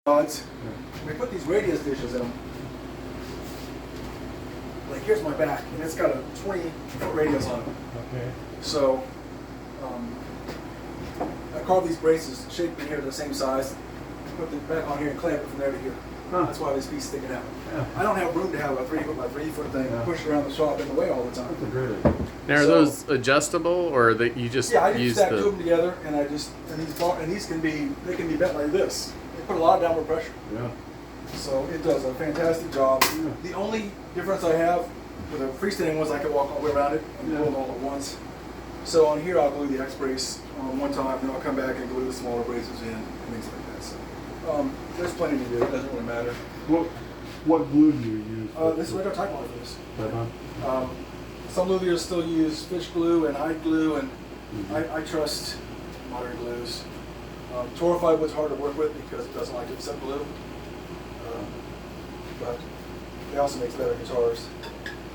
rods. We put these radius dishes in them. Like here's my back, and it's got a 20-foot radius on it. Okay. So I carved these braces, shaped in here the same size, put the back on here and clamp it from there to here. Huh. That's why this piece is sticking out. Yeah. I don't have room to have a 3-foot by 3-foot thing pushed around the shop in the way all the time. That's a great idea. Now, are So- those adjustable, or that you just Yeah, I just use stack two of the? them together, and these can be bent like this. They put a lot of downward pressure. Yeah. So it does a fantastic job. Yeah. The only difference I have with the freestanding ones, I can walk all the way around it and glue them all at once. So on here, I'll glue the X brace on one time, then I'll come back and glue the smaller braces in and things like that. So there's plenty to do. It doesn't really matter. What glue do you use? This is regular Tidewater for this. Uh-huh. Some luthiers still use fish glue and hide glue, and I trust modern glues. Torrefied wood's hard to work with because it doesn't like to accept glue, but it also makes better guitars.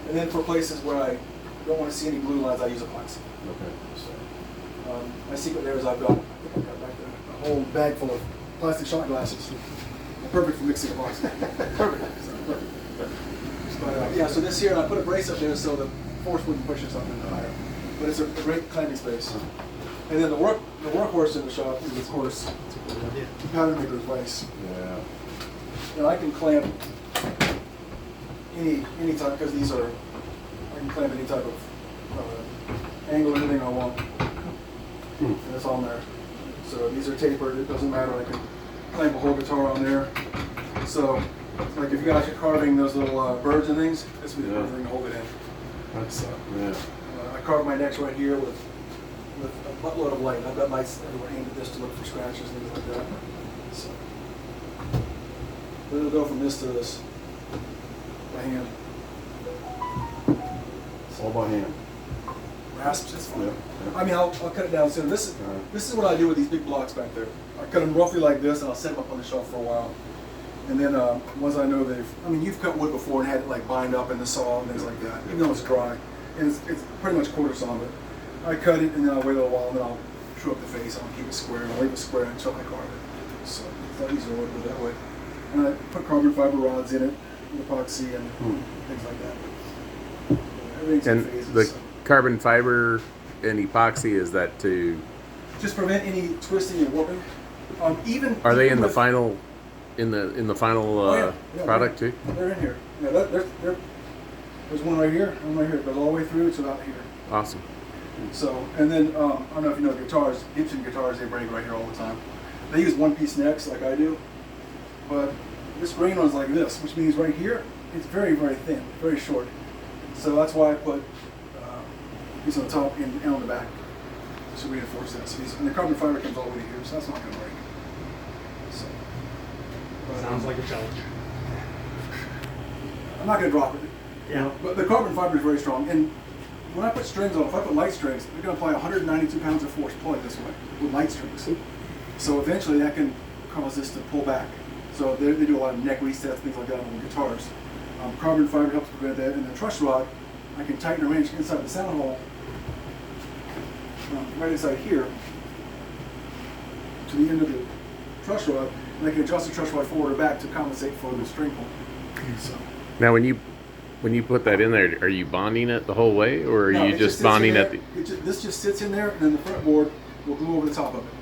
And then for places where I don't want to see any glue lines, I use epoxy. Okay. So, my secret there is I've got back there a whole bag full of plastic shot glasses. Perfect for mixing epoxy. Perfect. So, perfect. But, yeah, so this here, I put a brace up there so the force wouldn't push us up any higher. But it's a great clamping space. And then the workhorse in the shop is, of course, the pattern maker's vise. Yeah. And I can clamp any type, because I can clamp any type of angle, anything I want. And it's on there. So these are tapered, it doesn't matter, I can clamp a whole guitar on there. So, like if you guys are carving those little birds and things, this would be the perfect thing to hold it in. That's yeah. I carved my necks right here with a buttload of light. I've got lights everywhere aimed at this to look for scratches and things like that. So, but it'll go from this to this by hand. All by hand. Rasps, it's fine. Yeah, yeah. I mean, I'll cut it down soon. This is what I do with these big blocks back there. I cut them roughly like this, and I'll set them up on the shelf for a while. And then once I know you've cut wood before and had it like bind up in the saw and things like that, even though it's dry. And it's pretty much quarter saw, but I cut it and then I'll wait a little while and then I'll true up the face. I'll keep it square and I'll leave it square until I carve it. So it's not easy to work with that way. And I put carbon fiber rods in it, with epoxy and things like that. Everything's in phases. The carbon fiber and epoxy, is that to? Just prevent any twisting and warping. Are they in the final? In the final product too? They're in here. Yeah, there's one right here, one right here. It goes all the way through to about here. Awesome. So, and then I don't know if you know guitars, Gibson guitars, they break right here all the time. They use one-piece necks like I do, but this green one's like this, which means right here it's very, very thin, very short. So that's why I put these on the top and on the back to reinforce that. So and the carbon fiber comes all the way to here, so that's not going to break. So, but, Sounds like a challenge. I'm not going to drop it. Yeah. But the carbon fiber is very strong. And when I put strings on, if I put light strings, they're going to apply 192 pounds of force pulling this way with light strings. So eventually that can cause this to pull back. So they do a lot of neck resets, things like that on guitars. Carbon fiber helps prevent that. And the truss rod, I can tighten the wrench inside the sound hole, right inside here, to the end of the truss rod, and I can adjust the truss rod forward or back to compensate for the string pull. So. Now, when you put that in there, are you bonding it the whole way, or are No, you it just sits bonding in at there. the? This just sits in there, and then the front board will glue over the top of it.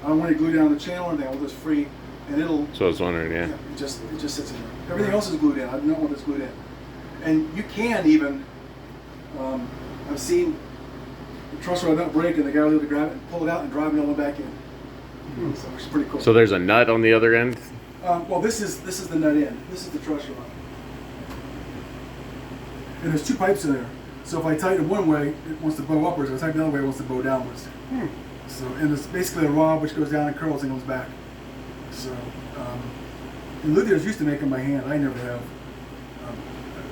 I don't want to glue down the channel or anything. I'll just free, and it'll. So I was wondering, yeah. It just sits in there. Everything else is glued in. I don't want this glued in. And you can even. I've seen the truss rod not break, and the guy will be able to grab it and pull it out and drive it all the way back in. So which is pretty cool. So there's a nut on the other end. Well, this is the nut end. This is the truss rod. And there's two pipes in there. So if I tighten it one way, it wants to bow upwards. If I tighten the other way, it wants to bow downwards. So, and it's basically a rod which goes down and curls and goes back. So, and luthiers used to make them by hand. I never have.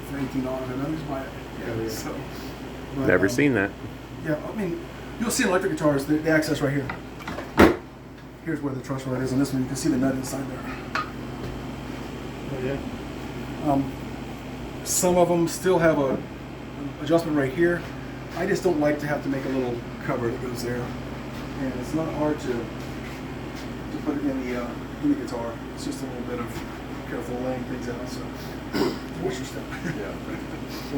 For $18, I just buy it. Yeah, so, but, Never seen that. Yeah, I mean, you'll see in electric guitars the access right here. Here's where the truss rod is on this one. You can see the nut inside there. Oh, yeah. Some of them still have a adjustment right here. I just don't like to have to make a little cover that goes there. And it's not hard to put it in the guitar. It's just a little bit of careful laying things out. So, what's your step? Yeah.